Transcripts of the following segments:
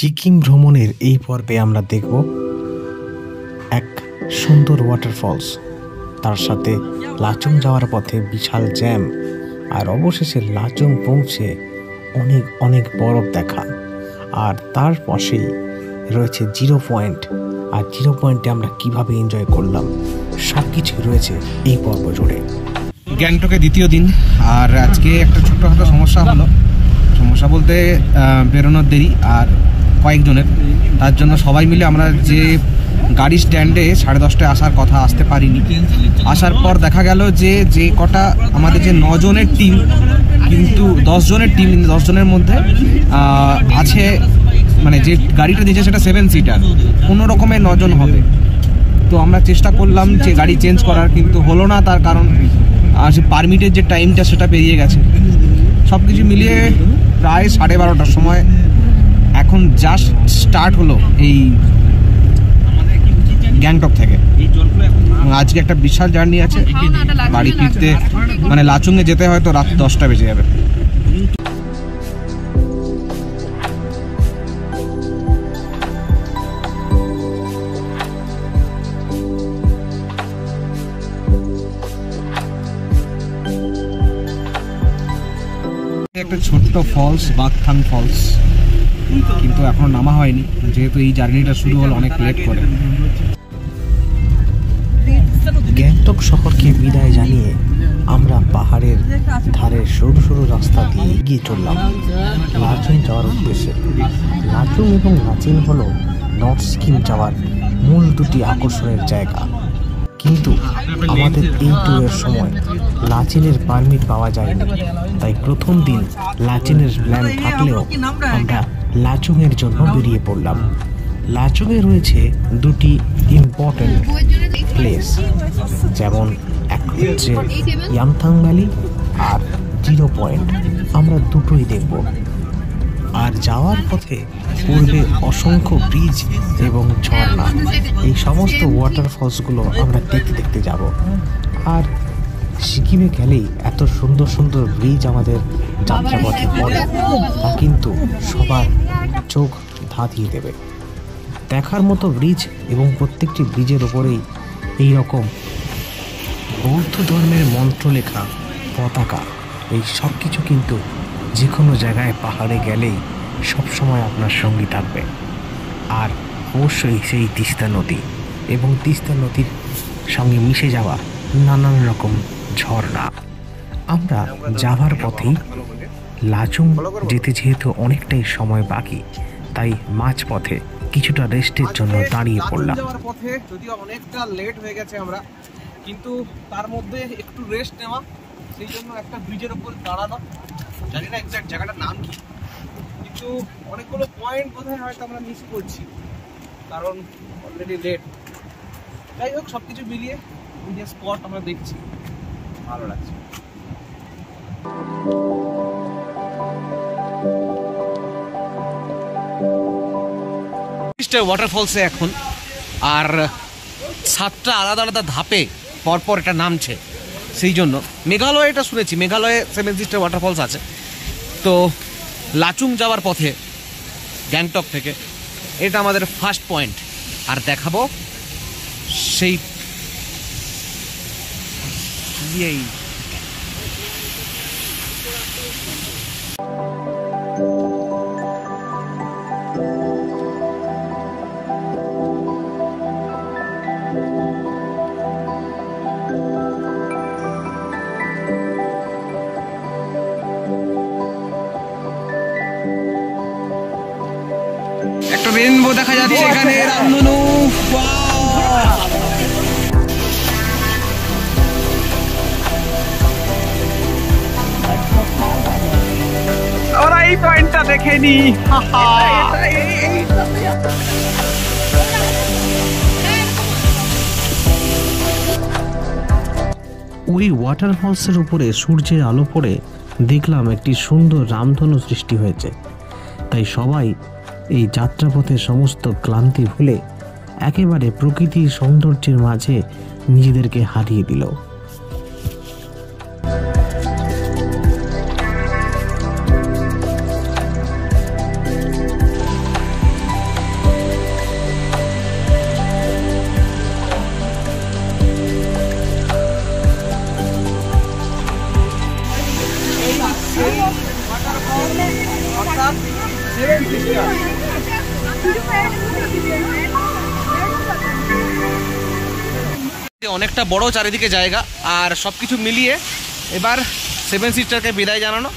সিকিম ভ্রমণের এই পর্বে আমরা দেখব এক সুন্দর ওয়াটারফলস, তার সাথে লাচুং যাওয়ার পথে বিশাল জ্যাম, আর অবশেষে লাচুং পৌঁছে অনেক অনেক বরফ দেখা। আর তার পাশেই রয়েছে জিরো পয়েন্ট, আর জিরো পয়েন্টে আমরা কিভাবে এনজয় করলাম সব কিছুই রয়েছে এই পর্ব জুড়ে। গ্যাংটকে দ্বিতীয় দিন, আর আজকে একটা ছোট্টখাটো সমস্যা হলো। সমস্যা বলতে বেরোনোর দেরি আর কয়েকজনের, তার জন্য সবাই মিলে আমরা যে গাড়ি স্ট্যান্ডে 10:30টায় আসার কথা আসতে পারিনি। আসার পর দেখা গেল যে কটা আমাদের যে 9 জনের টিম, কিন্তু 10 জনের টিম, 10 জনের মধ্যে আছে মানে যে গাড়িটা দিয়েছে সেটা 7 সিটার, কোনো রকমের 9 জন হবে। তো আমরা চেষ্টা করলাম যে গাড়ি চেঞ্জ করার, কিন্তু হলো না। তার কারণ সে পারমিটের যে টাইমটা সেটা পেরিয়ে গেছে। সব কিছু মিলিয়ে প্রায় 12:30টার সময় এখন জাস্ট স্টার্ট হলো এই গ্যাংটক থেকে। আজকে একটা বিশাল জার্নি আছে, বাড়ি ফিরতে মানে লাচুংয়ে যেতে হয়তো রাত 10টা বেজে যাবে। একটা ছোট্ট ফলস, বাকথাং ফলস, কিন্তু এখনো নামা হয়নি, যেহেতু এই জার্নিটা শুরু হলো অনেক লেট করে। গ্যাংটক শহরকে বিদায় জানিয়ে আমরা পাহাড়ের ধারে সরু সরু রাস্তা দিয়ে এগিয়ে চললাম লাচুং যাওয়ার উদ্দেশ্যে। লাচুং এবং লাচেন হলো নর্থ সিকিম যাওয়ার মূল দুটি আকর্ষণের জায়গা, কিন্তু আমাদের এই ট্যুরের সময় লাচেনের পারমিট পাওয়া যায়নি। তাই প্রথম দিন লাচেনের প্ল্যান থাকলেও আমরা লাচুংয়ের জন্য বেরিয়ে পড়লাম। লাচুংয়ে রয়েছে দুটি ইম্পর্টেন্ট প্লেস, যেমন এক হচ্ছে ইয়ামথাং ভ্যালি আর জিরো পয়েন্ট। আমরা দুটোই দেখব। আর যাওয়ার পথে পূর্বে অসংখ্য ব্রিজ এবং ঝর্ণা, এই সমস্ত ওয়াটারফলসগুলো আমরা দেখতে দেখতে যাব। আর সিকিমে গেলেই এত সুন্দর সুন্দর ব্রিজ আমাদের যাত্রাপথে পড়ে, তা কিন্তু সবার চোখ ধাঁধিয়ে দেবে। দেখার মতো ব্রিজ, এবং প্রত্যেকটি ব্রিজের ওপরেই এই রকম বৌদ্ধ ধর্মের মন্ত্র লেখা পতাকা। এই সব কিছু কিন্তু যে কোনো জায়গায় পাহাড়ে গেলেই সবসময় আপনার সঙ্গী থাকবে। আর অবশ্যই সেই তিস্তা নদী, এবং তিস্তা নদীর সঙ্গে মিশে যাওয়া নানান রকম ঝর্ণা। আমরা যাওয়ার পথেই লাচুং যেতে যেহেতু অনেকটাই সময় বাকি, তাই মাঝপথে কিছুটা রেস্টের জন্য দাঁড়িয়ে পড়লাম। পথে যদিও অনেকটা লেট হয়ে গেছে আমরা, কিন্তু তার মধ্যে একটু রেস্ট নেওয়া, সেই জন্য একটা ব্রিজের উপর দাঁড়ানো। জানি না এক্সাক্ট জায়গাটার নাম কি, কিন্তু অনেকগুলো পয়েন্ট বোধহয় হয়তো আমরা মিস করছি, কারণ অলরেডি লেট। যাই হোক, সব কিছু মিলিয়ে যে স্পট আমরা দেখছি ভালো লাগছে। ওয়াটারফলসে এখন আর 7টা আলাদা আলাদা ধাপে পরপর এটা নামছে, সেই জন্য মেঘালয়ে এটা শুনেছি, মেঘালয়ে 7 সিস্টার ওয়াটারফলস আছে। তো লাচুং যাওয়ার পথে গ্যাংটক থেকে এটা আমাদের ফার্স্ট পয়েন্ট, আর দেখাবো সেই একটা রেইনবো দেখা যাচ্ছে এখানে। রামধনু, আমরা এই পয়েন্টটা দেখে নি। ওই ওয়াটারফলসের উপরে সূর্যের আলো পড়ে দেখলাম একটি সুন্দর রামধনু সৃষ্টি হয়েছে। তাই সবাই এই যাত্রাপথের সমস্ত ক্লান্তি ভুলে একেবারে প্রকৃতির সৌন্দর্যের মাঝে নিজেদেরকে হারিয়ে দিল। অনেকটা বড় চারিদিকে জায়গা, আর সব কিছু মিলিয়ে এবার 7 সিস্টারকে বিদায় জানানো,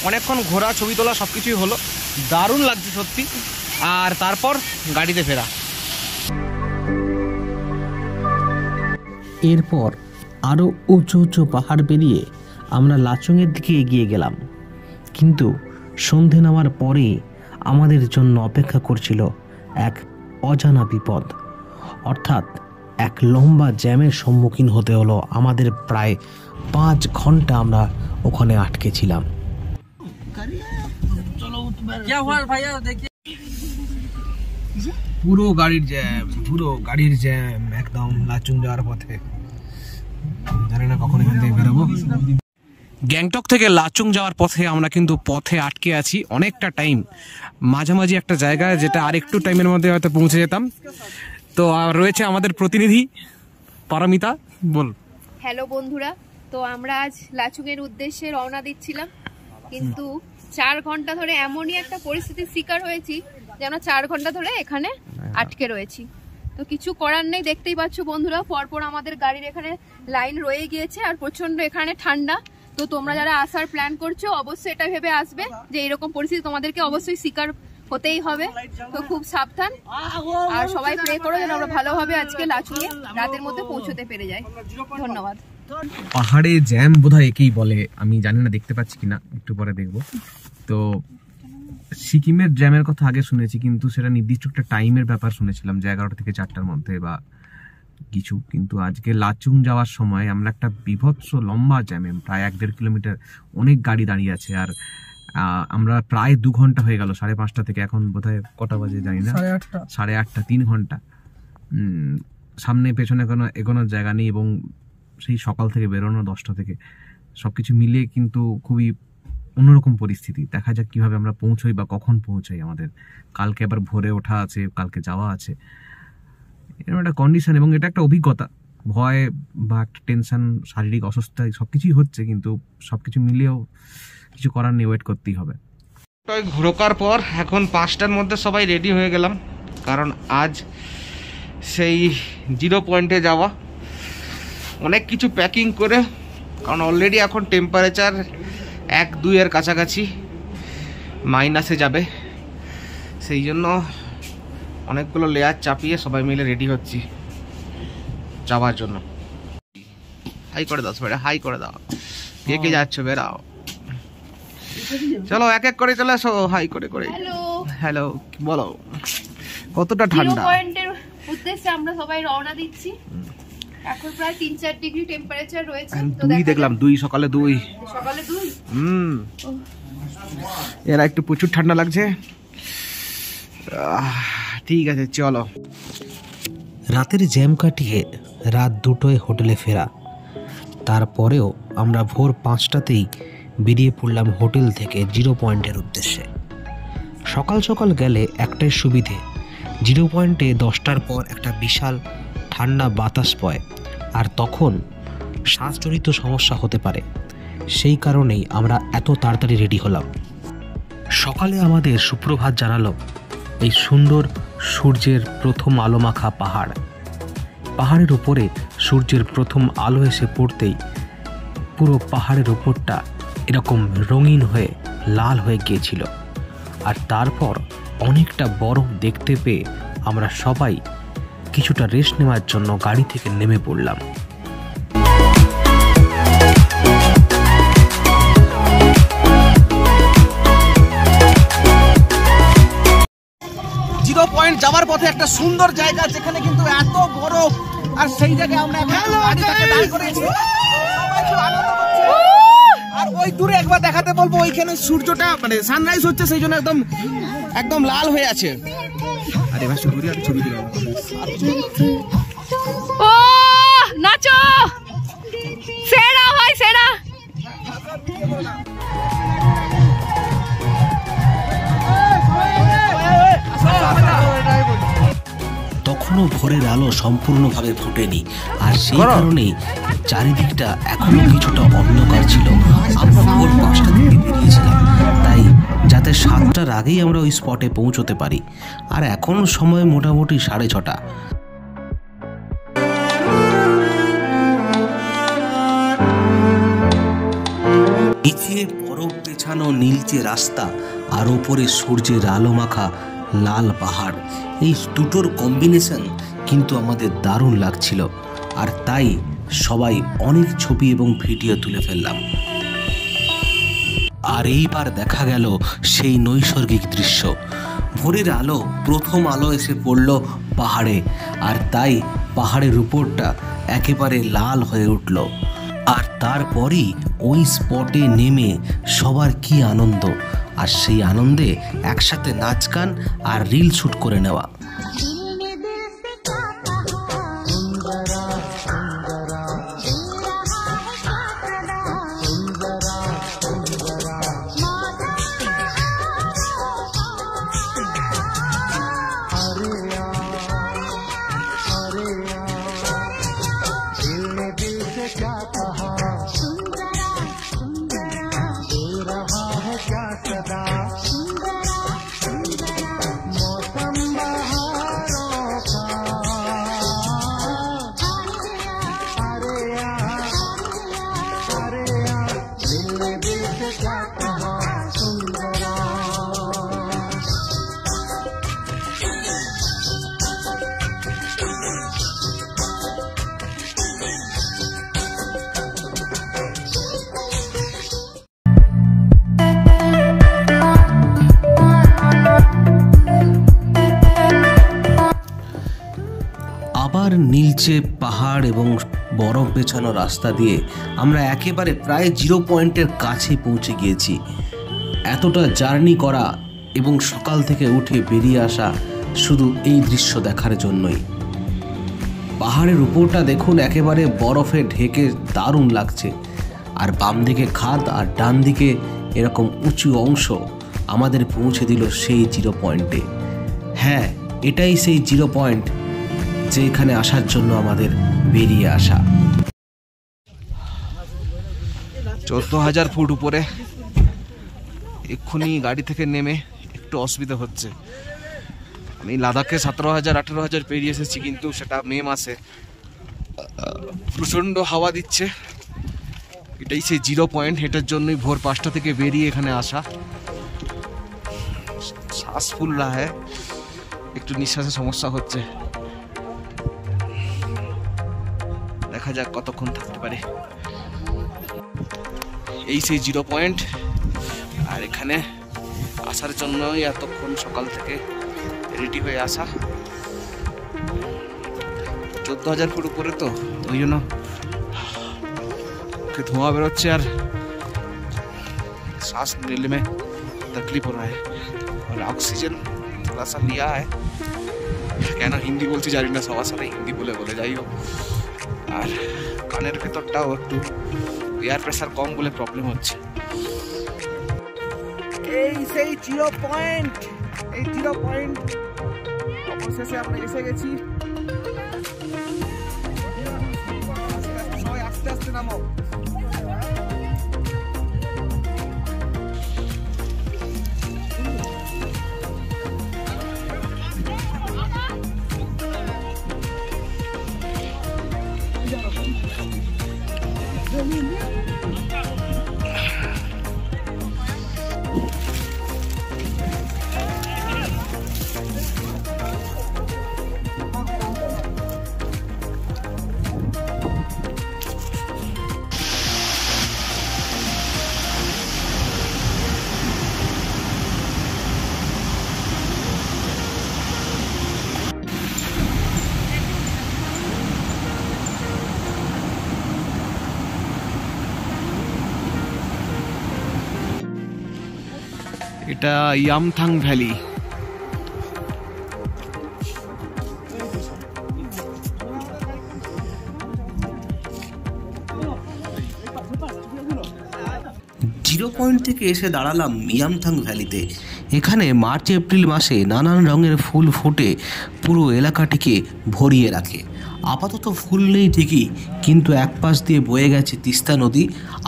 অনেকক্ষণ ঘোরা, ছবি তোলা, সব কিছুই হলো, দারুণ লাগছে সত্যি। আর তারপর গাড়িতে ফেরা। এরপর আরও উঁচু উঁচু পাহাড় পেরিয়ে আমরা লাচুংয়ের দিকে এগিয়ে গেলাম, কিন্তু সন্ধে নামার পরে আমাদের জন্য অপেক্ষা করছিল এক অজানা বিপদ, অর্থাৎ এক লম্বা জ্যামের সম্মুখীন হতে হলো আমাদের। প্রায় 5 ঘন্টা আমরা ওখানে আটকে ছিলাম। পুরো গাড়ির জ্যাম একদম লাচুং যাওয়ার পথে। জানি না কখন এখান থেকে বেরোবো। গ্যাংটক থেকে লাচুং যাওয়ার পথে আমরা কিন্তু পথে আটকে আছি অনেকটা টাইম, মাঝামাঝি একটা জায়গায়, যেটা আর একটু টাইমের মধ্যে হয়তো পৌঁছে যেতাম। তো রয়েছে আমাদের প্রতিনিধি পারমিতা, বল। হ্যালো বন্ধুরা, তো আমরা আজ লাচুংয়ের উদ্দেশ্যে রওনা দিচ্ছিলাম, কিন্তু 4 ঘন্টা ধরে এমনই একটা পরিস্থিতির শিকার হয়েছি যেন 4 ঘন্টা ধরে এখানে আটকে রয়েছি। তো কিছু করার নেই, দেখতেই পাচ্ছ বন্ধুরা, পরপর আমাদের গাড়ির এখানে লাইন রয়ে গিয়েছে, আর প্রচন্ড এখানে ঠান্ডা। তো তোমরা যারা আসার প্ল্যান করছো অবশ্যই এটা ভেবে আসবে যে এরকম পরিস্থিতি তোমাদেরকে অবশ্যই শিকার হতেই হবে। তো খুব সাবধান, আর সবাই প্রে করো যেন আমরা ভালোভাবে আজকে লাচুংয়ে রাতের মধ্যে পৌঁছতে পেরে যাই। ধন্যবাদ। পাহাড়ে জ্যাম বোধহয় একেই বলে, আমি জানি না, দেখতে পাচ্ছি কিনা, একটু পরে দেখবো। তো সিকিমের জ্যামের কথা আগে শুনেছি, কিন্তু সেটা নির্দিষ্ট একটা টাইমের ব্যাপার শুনেছিলাম, যে 11টা থেকে 4টার মধ্যে বা কিছু। কিন্তু আজকে লাচুং যাওয়ার সময় আমরা একটা বিভৎস লম্বা জ্যামে, প্রায় 1-1.5 কিলোমিটার, অনেক গাড়ি দাঁড়িয়ে আছে। আর আমরা প্রায় 2 ঘন্টা হয়ে গেল, 5:30 থেকে এখন বোধহয় কটা বাজে জানি না, 8:30, 3 ঘন্টা। সামনে পেছনে কোনো এগোনোর জায়গা নেই, এবং সেই সকাল থেকে বেরোনো 10টা থেকে, সবকিছু মিলিয়ে কিন্তু খুবই অন্যরকম পরিস্থিতি। দেখা যাক কিভাবে আমরা পৌঁছই বা কখন পৌঁছাই। আমাদের কালকে আবার ভোরে ওঠা আছে, কালকে যাওয়া আছে, এরকম একটা কন্ডিশন, এবং এটা একটা অভিজ্ঞতা। ভয় বা একটা টেনশন, শারীরিক অসুস্থতা, সবকিছুই হচ্ছে, কিন্তু সবকিছু মিলিয়েও কিছু করার নেই, ওয়েট করতেই হবে। ঘোরকার পর এখন 5টার মধ্যে সবাই রেডি হয়ে গেলাম, কারণ আজ সেই 0 পয়েন্টে যাওয়া। অনেক কিছু প্যাকিং করে, কারণ অলরেডি এখন টেম্পারেচার 1-2 এর কাছাকাছি মাইনাসে যাবে, সেই জন্য অনেকগুলো লেয়ার চাপিয়ে সবাই মিলে রেডি হচ্ছি যাওয়ার জন্য। হাই করে দাও সবাই, হাই করে দাও, কে কে যাচ্ছ বেরাও, চলো এক এক করে চলে আসো, হাই করে করে। হ্যালো, বলো কতটা ঠান্ডা? 0 পয়েন্টের উদ্দেশ্যে আমরা সবাই রওনা দিচ্ছি। এখন প্রায় 3-4 ডিগ্রি টেম্পারেচার রয়েছে। তো দেখলাম 2 সকালে 2 এরা একটু প্রচুর ঠান্ডা লাগছে। ঠিক আছে, চলো। রাতের জ্যাম কাটিয়ে রাত 2টোয় হোটেলে ফেরা, তারপরেও আমরা ভোর 5টাতেই বেরিয়ে পড়লাম হোটেল থেকে 0 পয়েন্টের উদ্দেশ্যে। সকাল সকাল গেলে একটাই সুবিধে, 0 পয়েন্টে 10টার পর একটা বিশাল ঠান্ডা বাতাস বয়, আর তখন শ্বাসজনিত সমস্যা হতে পারে। সেই কারণেই আমরা এত তাড়াতাড়ি রেডি হলাম। সকালে আমাদের সুপ্রভাত জানালো এই সুন্দর সূর্যের প্রথম আলোমাখা পাহাড়। পাহাড়ের উপরে সূর্যের প্রথম আলো এসে পড়তেই পুরো পাহাড়ের উপরটা এরকম রঙিন হয়ে লাল হয়ে গিয়েছিল। আর তারপর অনেকটা বরফ দেখতে পেয়ে আমরা সবাই কিছুটা রেস্ট নেওয়ার জন্য গাড়ি থেকে নেমে পড়লাম। পয়েন্ট যাওয়ার পথে একটা সুন্দর জায়গা, যেখানে কিন্তু এত বরফ, আর সেই জায়গায় আমরা গাড়িটাকে দাঁড় করেছি। আর ওই দূরে একবার দেখাতে বলবো, ওইখানে সূর্যটা মানে সানরাইজ হচ্ছে, সেই জন্য একদম একদম লাল হয়ে আছে। আরে এবার ছবি দিলাম। ও নাচো, সেরা ভাই সেরা। তখনও ভোরের আলো সম্পূর্ণভাবে ফোটেনি, আর সেই কারণেই চারিদিকটা এখনো কিছুটা অন্ধকার ছিল। আমরা ভোর 5টা থেকে বেরিয়েছিলাম, তাই যাতে 7টার আগেই আমরা ওই স্পটে পৌঁছতে পারি। আর এখন সময় মোটামুটি 6:30। বরফ পেছানো নীলচে রাস্তা আর ওপরে সূর্যের আলো মাখা লাল পাহাড়, এই দুটোর কম্বিনেশন কিন্তু আমাদের দারুণ লাগছিল। আর তাই সবাই অনেক ছবি এবং ভিডিও তুলে ফেললাম। আর এইবার দেখা গেল সেই নৈসর্গিক দৃশ্য। ভোরের আলো, প্রথম আলো এসে পড়ল পাহাড়ে, আর তাই পাহাড়ের উপরটা একেবারে লাল হয়ে উঠল। আর তারপরই ওই স্পটে নেমে সবার কি আনন্দ, আর সেই আনন্দে একসাথে নাচ গান আর রিল শ্যুট করে নেওয়া। আবার নীলচে পাহাড় এবং বরফ পেছানো রাস্তা দিয়ে আমরা একেবারে প্রায় 0 পয়েন্টের কাছে পৌঁছে গিয়েছি। এতটা জার্নি করা এবং সকাল থেকে উঠে বেরিয়ে আসা শুধু এই দৃশ্য দেখার জন্যই। পাহাড়ের উপরটা দেখুন, একেবারে বরফে ঢেকে দারুণ লাগছে। আর বাম দিকে খাদ আর ডান দিকে এরকম উঁচু অংশ আমাদের পৌঁছে দিল সেই 0 পয়েন্টে। হ্যাঁ, এটাই সেই 0 পয়েন্ট যে এখানে আসার জন্য আমাদের বেরিয়ে আসা। 14,000 ফুট উপরে। এক্ষুনি গাড়ি থেকে নেমে একটু অসুবিধা হচ্ছে। আমি লাদাখে 17,000-18,000 পেরিয়ে এসেছি, কিন্তু সেটা মে মাসে। প্রচণ্ড হাওয়া দিচ্ছে। এটাই সেই 0 পয়েন্ট। এটার জন্যই ভোর 5টা থেকে বেরিয়ে এখানে আসা। শ্বাস ফুল রা হ্যায়, একটু নিঃশ্বাসের সমস্যা হচ্ছে। দেখা যাক কতক্ষণ থাকতে পারে। এই সেই 0 পয়েন্ট। আর এখানে আসার জন্যই এতক্ষণ সকাল থেকে রেডি হয়ে আসা। 14,000 ফুট উপরে তো ওই জন্য ধোঁয়া বেরোচ্ছে আর सांस लेने में तकलीफ हो रहा है। और ऑक्सीजन थोड़ा सा लिया है। কেন হিন্দি বলছি জানি না, সবার সাথে হিন্দি বলে যাই হোক। আর কানের ভেতরটাও একটু এয়ার প্রেসার কম বলে প্রবলেম হচ্ছে। এই সেই 0 পয়েন্ট। এই 0 পয়েন্ট অবশেষে আমরা এসে গেছি। সবাই আস্তে আস্তে নামো। এটা ইয়ামথাং ভ্যালি। জিরো পয়েন্ট থেকে এসে দাঁড়ালাম ইয়ামথাং ভ্যালিতে। এখানে মার্চ এপ্রিল মাসে নানান রঙের ফুল ফুটে পুরো এলাকাটিকে ভরিয়ে রাখে। আপাতত ফুল নেই ঠিকই, কিন্তু এক পাশ দিয়ে বয়ে গেছে তিস্তা নদী।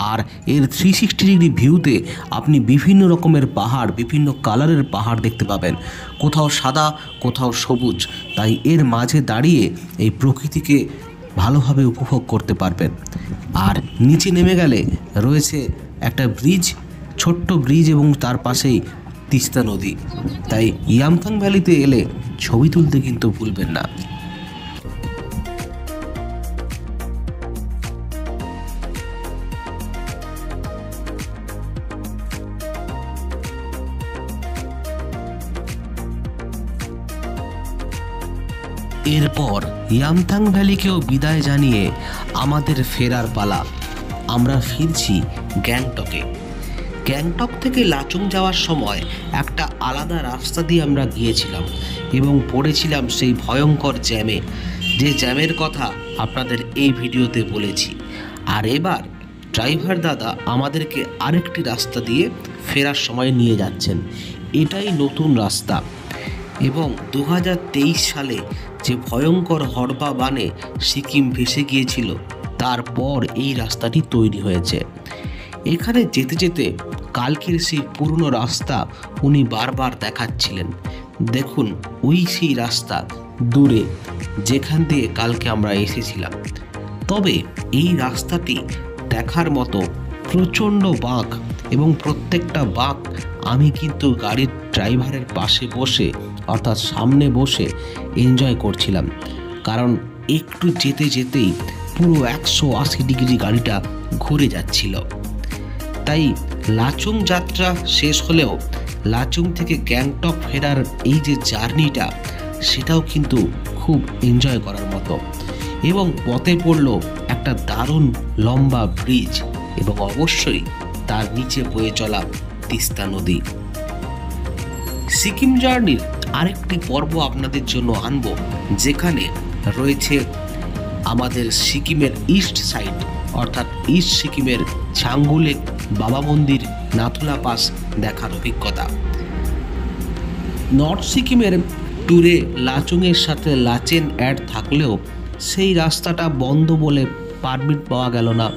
আর এর 360 ডিগ্রি ভিউতে আপনি বিভিন্ন রকমের পাহাড়, বিভিন্ন কালারের পাহাড় দেখতে পাবেন। কোথাও সাদা, কোথাও সবুজ। তাই এর মাঝে দাঁড়িয়ে এই প্রকৃতিকে ভালোভাবে উপভোগ করতে পারবেন। আর নিচে নেমে গেলে রয়েছে একটা ব্রিজ, ছোট্ট ব্রিজ এবং তার পাশেই তিস্তা নদী। তাই ইয়ামথাং ভ্যালিতে এলে ছবি তুলতে কিন্তু ভুলবেন না। এরপর ইয়ামথাং ভ্যালিকেও বিদায় জানিয়ে আমাদের ফেরার পালা। আমরা ফিরছি গ্যাংটকে। গ্যাংটক থেকে লাচুং যাওয়ার সময় একটা আলাদা রাস্তা দিয়ে আমরা গিয়েছিলাম এবং পড়েছিলাম সেই ভয়ঙ্কর জ্যামে, যে জ্যামের কথা আপনাদের এই ভিডিওতে বলেছি। আর এবার ড্রাইভার দাদা আমাদেরকে আরেকটি রাস্তা দিয়ে ফেরার সময় নিয়ে যাচ্ছেন। এটাই নতুন রাস্তা এবং 2023 সালে যে ভয়ঙ্কর হড়পা বানে সিকিম ভেসে গিয়েছিল, তারপর এই রাস্তাটি তৈরি হয়েছে। এখানে যেতে যেতে কালকের সেই পুরনো রাস্তা উনি বারবার দেখাচ্ছিলেন। দেখুন ওই সেই রাস্তা দূরে, যেখান দিয়ে কালকে আমরা এসেছিলাম। তবে এই রাস্তাটি দেখার মতো প্রচণ্ড বাঁক, এবং প্রত্যেকটা বাঁক আমি কিন্তু গাড়ির ড্রাইভারের পাশে বসে অর্থাৎ সামনে বসে এনজয় করছিলাম, কারণ একটু যেতে যেতেই পুরো 180 ডিগ্রি গাড়িটা ঘুরে যাচ্ছিল। তাই লাচুং যাত্রা শেষ হলেও লাচুং থেকে গ্যাংটক ফেরার এই যে জার্নিটা, সেটাও কিন্তু খুব এনজয় করার মতো। এবং পথে পড়ল একটা দারুণ লম্বা ব্রিজ এবং অবশ্যই তার নিচে বয়ে চলা তিস্তা নদী। সিকিম জার্নির আরেকটি পর্ব আপনাদের জন্য আনব, যেখানে রয়েছে আমাদের সিকিমের ইস্ট সাইড অর্থাৎ ইস্ট সিকিমের ছাঙ্গুলেক বাবা মন্দির, নাথুলা পাস দেখার অভিজ্ঞতা। নর্থ সিকিমের ট্যুরে লাচুংয়ের সাথে লাচেন অ্যাড থাকলেও সেই রাস্তাটা বন্ধ বলে পারমিট পাওয়া গেল না,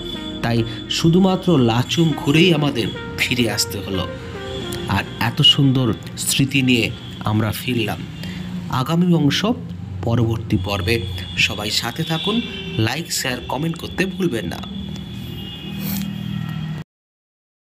তাই শুধুমাত্র লাচুং ঘুরেই আমাদের ফিরে আসতে হলো। আর এত সুন্দর স্মৃতি নিয়ে আমরা ফিরলাম। আগামী অংশ পরবর্তী পর্বে। সবাই সাথে থাকুন, লাইক শেয়ার কমেন্ট করতে ভুলবেন না।